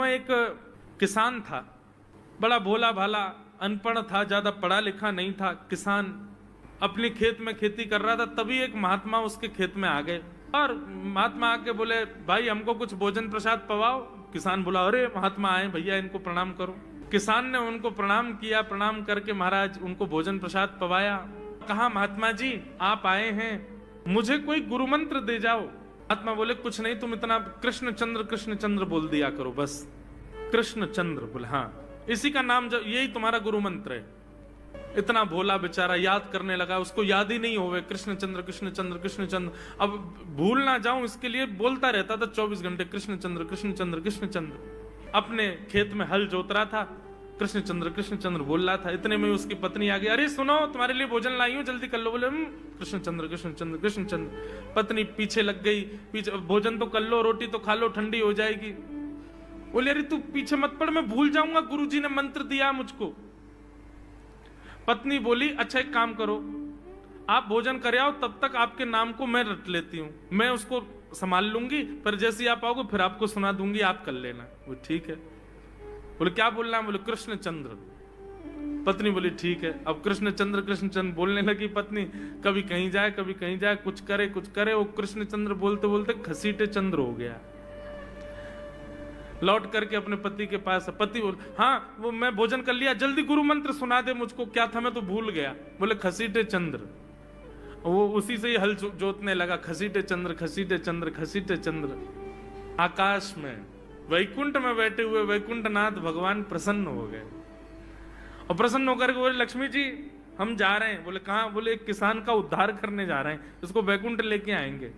गांव एक किसान था, बड़ा भोला भाला, अनपढ़ था, ज्यादा पढ़ा लिखा नहीं था। किसान अपने खेत में खेती कर रहा था, तभी एक महात्मा उसके खेत में आ गए और महात्मा आके बोले, भाई हमको कुछ भोजन प्रसाद पवाओ। किसान बोला, अरे महात्मा आए भैया, इनको प्रणाम करो। किसान ने उनको प्रणाम किया, प्रणाम करके महाराज उनको भोजन प्रसाद पवाया। कहा, महात्मा जी आप आए हैं, मुझे कोई गुरु मंत्र दे जाओ। महात्मा बोले, कुछ नहीं, तुम इतना कृष्ण चंद्र बोल दिया करो बस। कृष्ण चंद्र बोले, हाँ इसी का नाम, जो यही तुम्हारा गुरु मंत्र है। इतना भोला बेचारा याद करने लगा, उसको याद ही नहीं होवे, कृष्ण चंद्र कृष्ण चंद्र कृष्ण चंद्र। अब भूल ना जाऊं इसके लिए बोलता रहता था 24 घंटे, कृष्ण चंद्र कृष्ण चंद्र कृष्ण चंद्र। अपने खेत में हल जोत रहा था, कृष्ण चंद्र बोल रहा था। इतने में उसकी पत्नी आ गई, अरे सुनो तुम्हारे लिए भोजन लाई हूं, जल्दी कर लो। बोले, कृष्ण चंद्र कृष्ण चंद्र कृष्ण चंद्र। पत्नी पीछे लग गई, पीछे, भोजन तो कर लो, रोटी तो खा लो, ठंडी हो जाएगी। बोले, अरे तू पीछे मत पड़, मैं भूल जाऊंगा, गुरुजी ने मंत्र दिया मुझको। पत्नी बोली, अच्छा एक काम करो, आप भोजन कर आओ, तब तक आपके नाम को मैं रट लेती हूँ, मैं उसको संभाल लूंगी, पर जैसे ही आप आओगे फिर आपको सुना दूंगी, आप कर लेना। वो ठीक है। बोले, क्या बोलना है? बोले, कृष्ण चंद्र। पत्नी बोली, ठीक है। अब कृष्ण चंद्र बोलने लगी पत्नी, कभी कहीं जाए कभी कहीं जाए, कुछ करे। वो कृष्ण चंद्र बोलते बोलते घसीटे चंद्र हो गया। लौट करके अपने पति के पास, पति बोल, हाँ वो मैं भोजन कर लिया, जल्दी गुरु मंत्र सुना दे मुझको, क्या था मैं तो भूल गया। बोले, घसीटे चंद्र। वो उसी से ही हल जोतने लगा, घसीटे चंद्र घसीटे चंद्र घसीटे चंद्र। आकाश में वैकुंठ में बैठे हुए वैकुंठनाथ भगवान प्रसन्न हो गए और प्रसन्न होकर के बोले, लक्ष्मी जी हम जा रहे हैं। बोले, कहां? बोले, एक किसान का उद्धार करने जा रहे हैं, उसको वैकुंठ लेके आएंगे।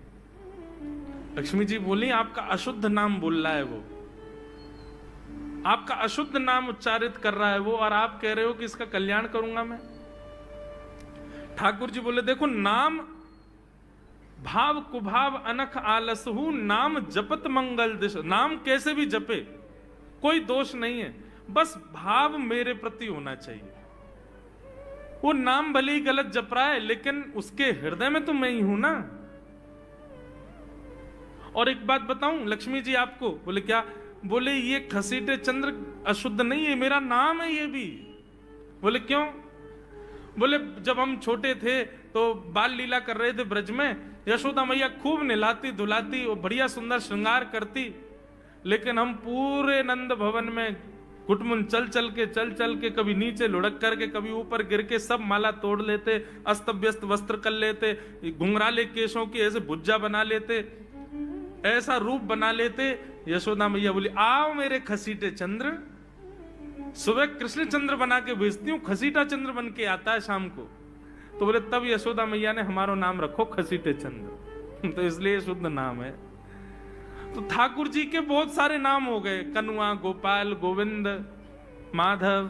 लक्ष्मी जी बोली, आपका अशुद्ध नाम बोल रहा है वो, आपका अशुद्ध नाम उच्चारित कर रहा है वो, और आप कह रहे हो कि इसका कल्याण करूंगा मैं। ठाकुर जी बोले, देखो नाम भाव कुभाव अनख आलसहु, नाम जपत मंगल दिश। नाम कैसे भी जपे कोई दोष नहीं है, बस भाव मेरे प्रति होना चाहिए। वो नाम भले ही गलत जप रहा है, लेकिन उसके हृदय में तो मैं ही हूं ना। और एक बात बताऊं लक्ष्मी जी आपको। बोले, क्या? बोले, ये घसीटे चंद्र अशुद्ध नहीं है, मेरा नाम है ये भी। बोले, क्यों? बोले, जब हम छोटे थे तो बाल लीला कर रहे थे ब्रज में, यशोदा मैया खूब नहलाती धुलाती और बढ़िया सुंदर श्रृंगार करती, लेकिन हम पूरे नंद भवन में घुटमुन चल चल के कभी नीचे लुढ़क करके कभी ऊपर गिर के सब माला तोड़ लेते, अस्त व्यस्त वस्त्र कर लेते, घुंघराले केशों की ऐसे भुज्जा बना लेते, ऐसा रूप बना लेते। यशोदा मैया बोली, आओ मेरे घसीटे चंद्र, सुबह कृष्ण चंद्र बना के भेजती हूँ, घसीटा चंद्र बन के आता है शाम को। तो बोले, तब यशोदा मैया ने हमारा नाम रखो घसीटे चंद्र, तो इसलिए शुद्ध नाम है। तो ठाकुर जी के बहुत सारे नाम हो गए, कनुआ, गोपाल, गोविंद, माधव,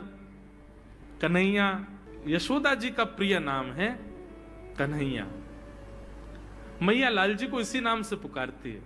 कन्हैया। यशोदा जी का प्रिय नाम है कन्हैया। मैया लाल जी को इसी नाम से पुकारती है।